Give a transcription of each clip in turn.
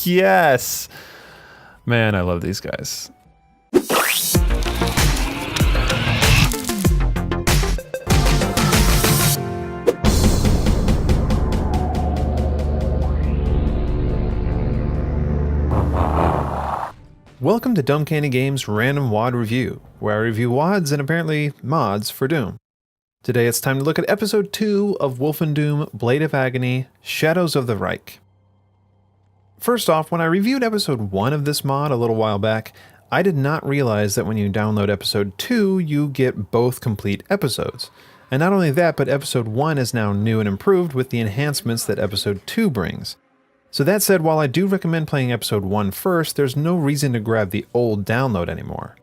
Yes! Man, I love these guys. Welcome to Dumb Candy Games' Random Wad Review, where I review wads and apparently mods for Doom. Today it's time to look at Episode 2 of Wolfendoom, Blade of Agony, Shadows of the Reich. First off, when I reviewed Episode 1 of this mod a little while back, I did not realize that when you download Episode 2, you get both complete episodes. And not only that, but Episode 1 is now new and improved with the enhancements that Episode 2 brings. So that said, while I do recommend playing Episode 1 first, there's no reason to grab the old download anymore.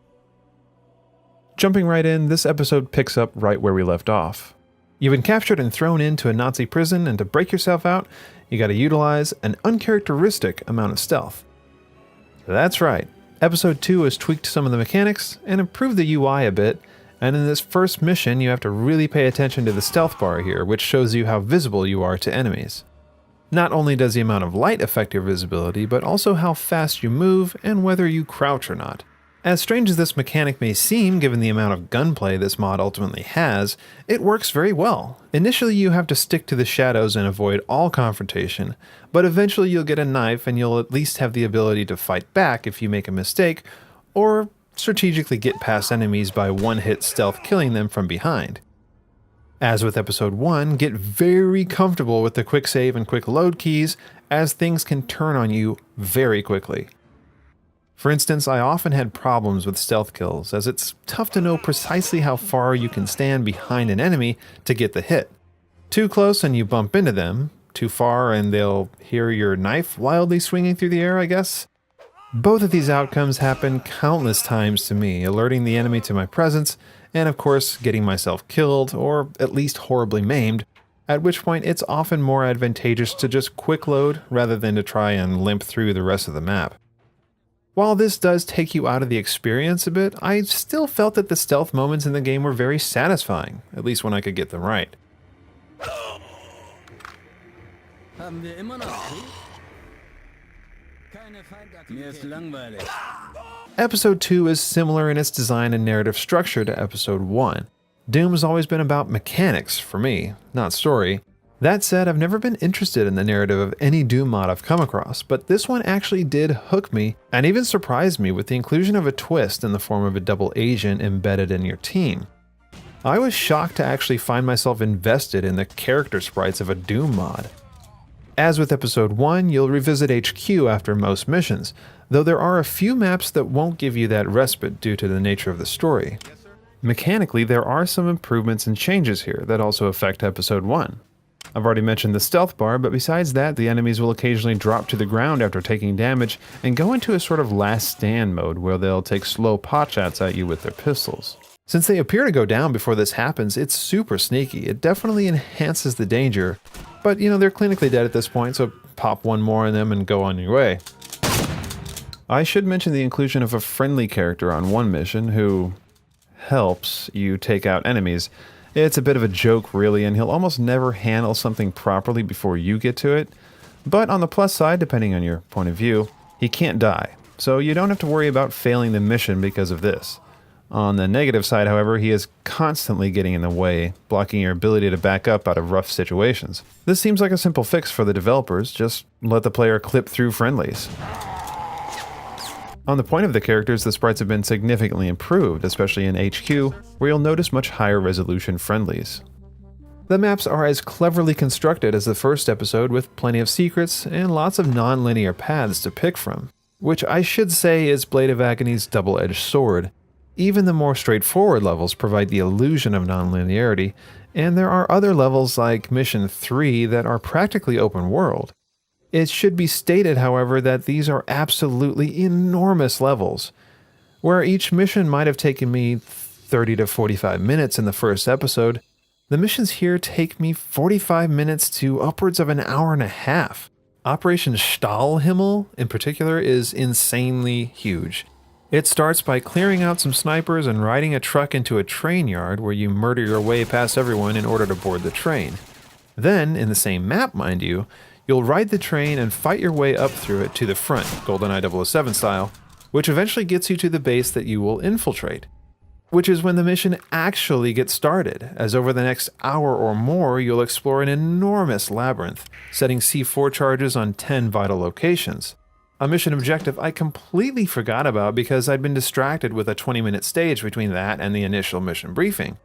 Jumping right in, this episode picks up right where we left off. You've been captured and thrown into a Nazi prison, and to break yourself out, you gotta utilize an uncharacteristic amount of stealth. That's right, Episode 2 has tweaked some of the mechanics and improved the UI a bit, and in this first mission you have to really pay attention to the stealth bar here, which shows you how visible you are to enemies. Not only does the amount of light affect your visibility, but also how fast you move and whether you crouch or not. As strange as this mechanic may seem, given the amount of gunplay this mod ultimately has, it works very well. Initially you have to stick to the shadows and avoid all confrontation, but eventually you'll get a knife and you'll at least have the ability to fight back if you make a mistake, or strategically get past enemies by one-hit stealth killing them from behind. As with Episode 1, get very comfortable with the quick save and quick load keys, as things can turn on you very quickly. For instance, I often had problems with stealth kills, as it's tough to know precisely how far you can stand behind an enemy to get the hit. Too close and you bump into them, too far and they'll hear your knife wildly swinging through the air, I guess. Both of these outcomes happen countless times to me, alerting the enemy to my presence, and of course getting myself killed, or at least horribly maimed, at which point it's often more advantageous to just quick load rather than to try and limp through the rest of the map. While this does take you out of the experience a bit, I still felt that the stealth moments in the game were very satisfying, at least when I could get them right. Episode 2 is similar in its design and narrative structure to Episode 1. Doom has always been about mechanics for me, not story. That said, I've never been interested in the narrative of any Doom mod I've come across, but this one actually did hook me and even surprised me with the inclusion of a twist in the form of a double agent embedded in your team. I was shocked to actually find myself invested in the character sprites of a Doom mod. As with Episode 1, you'll revisit HQ after most missions, though there are a few maps that won't give you that respite due to the nature of the story. Mechanically, there are some improvements and changes here that also affect Episode 1. I've already mentioned the stealth bar, but besides that, the enemies will occasionally drop to the ground after taking damage and go into a sort of last stand mode where they'll take slow potshots at you with their pistols. Since they appear to go down before this happens, it's super sneaky. It definitely enhances the danger, but you know, they're clinically dead at this point, so pop one more on them and go on your way. I should mention the inclusion of a friendly character on one mission who helps you take out enemies. It's a bit of a joke really, and he'll almost never handle something properly before you get to it. But on the plus side, depending on your point of view, he can't die, so you don't have to worry about failing the mission because of this. On the negative side, however, he is constantly getting in the way, blocking your ability to back up out of rough situations. This seems like a simple fix for the developers, just let the player clip through friendlies. On the point of the characters, the sprites have been significantly improved, especially in HQ, where you'll notice much higher resolution friendlies. The maps are as cleverly constructed as the first episode, with plenty of secrets and lots of non-linear paths to pick from, which I should say is Blade of Agony's double-edged sword. Even the more straightforward levels provide the illusion of non-linearity, and there are other levels like Mission 3 that are practically open world. It should be stated, however, that these are absolutely enormous levels. Where each mission might have taken me 30 to 45 minutes in the first episode, the missions here take me 45 minutes to upwards of an hour and a half. Operation Stahlhimmel, in particular, is insanely huge. It starts by clearing out some snipers and riding a truck into a train yard where you murder your way past everyone in order to board the train. Then, in the same map, mind you, You'll ride the train and fight your way up through it to the front, GoldenEye 007 style, which eventually gets you to the base that you will infiltrate. Which is when the mission actually gets started, as over the next hour or more you'll explore an enormous labyrinth, setting C4 charges on 10 vital locations. A mission objective I completely forgot about because I'd been distracted with a 20-minute stage between that and the initial mission briefing.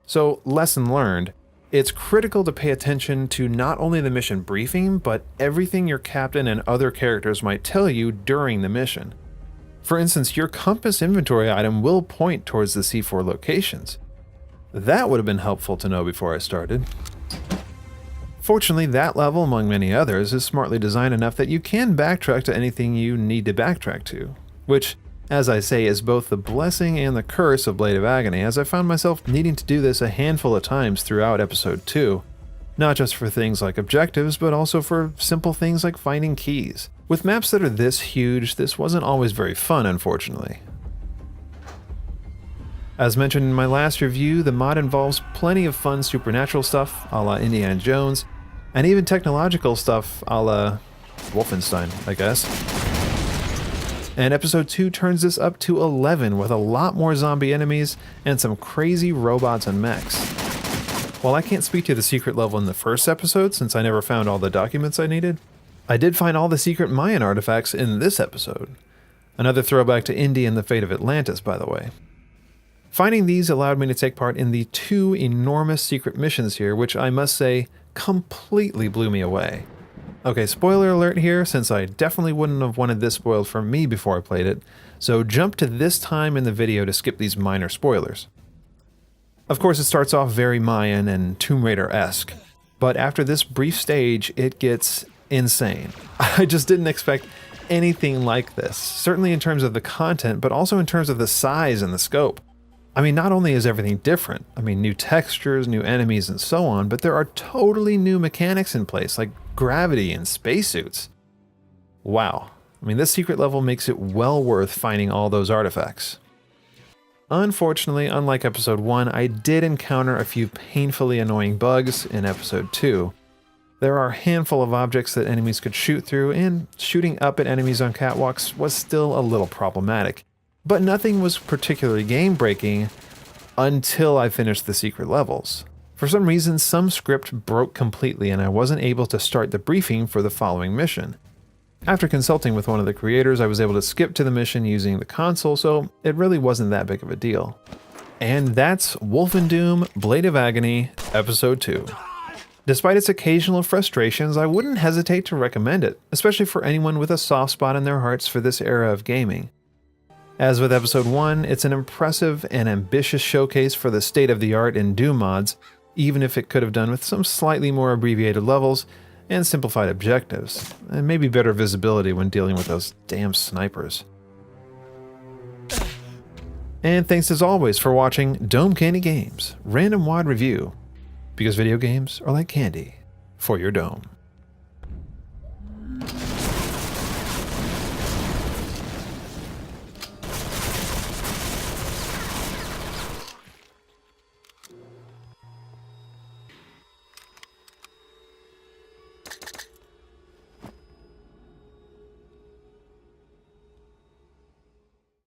So, lesson learned, it's critical to pay attention to not only the mission briefing, but everything your captain and other characters might tell you during the mission. For instance, your compass inventory item will point towards the C4 locations. That would have been helpful to know before I started. Fortunately, that level, among many others, is smartly designed enough that you can backtrack to anything you need to backtrack to, which, as I say, is both the blessing and the curse of Blade of Agony, as I found myself needing to do this a handful of times throughout episode 2, not just for things like objectives, but also for simple things like finding keys. With maps that are this huge, this wasn't always very fun, unfortunately. As mentioned in my last review, the mod involves plenty of fun supernatural stuff, a la Indiana Jones, and even technological stuff, a la Wolfenstein, I guess. And episode 2 turns this up to 11 with a lot more zombie enemies and some crazy robots and mechs. While I can't speak to the secret level in the first episode since I never found all the documents I needed, I did find all the secret Mayan artifacts in this episode. Another throwback to Indy and the fate of Atlantis, by the way. Finding these allowed me to take part in the 2 enormous secret missions here, which I must say completely blew me away. Okay, spoiler alert here, since I definitely wouldn't have wanted this spoiled for me before I played it, so jump to this time in the video to skip these minor spoilers. Of course, it starts off very Mayan and Tomb Raider-esque, but after this brief stage, it gets insane. I just didn't expect anything like this, certainly in terms of the content, but also in terms of the size and the scope. I mean, not only is everything different, new textures, new enemies, and so on, but there are totally new mechanics in place, like gravity and spacesuits. Wow. This secret level makes it well worth finding all those artifacts. Unfortunately, unlike episode 1, I did encounter a few painfully annoying bugs in episode 2. There are a handful of objects that enemies could shoot through, and shooting up at enemies on catwalks was still a little problematic. But nothing was particularly game-breaking until I finished the secret levels. For some reason, some script broke completely and I wasn't able to start the briefing for the following mission. After consulting with one of the creators, I was able to skip to the mission using the console, so it really wasn't that big of a deal. And that's Wolfendoom Blade of Agony, Episode 2. Despite its occasional frustrations, I wouldn't hesitate to recommend it, especially for anyone with a soft spot in their hearts for this era of gaming. As with Episode 1, it's an impressive and ambitious showcase for the state-of-the-art in Doom mods, even if it could have done with some slightly more abbreviated levels and simplified objectives, and maybe better visibility when dealing with those damn snipers. And thanks as always for watching Dome Candy Games, Random Wad Review, because video games are like candy for your dome.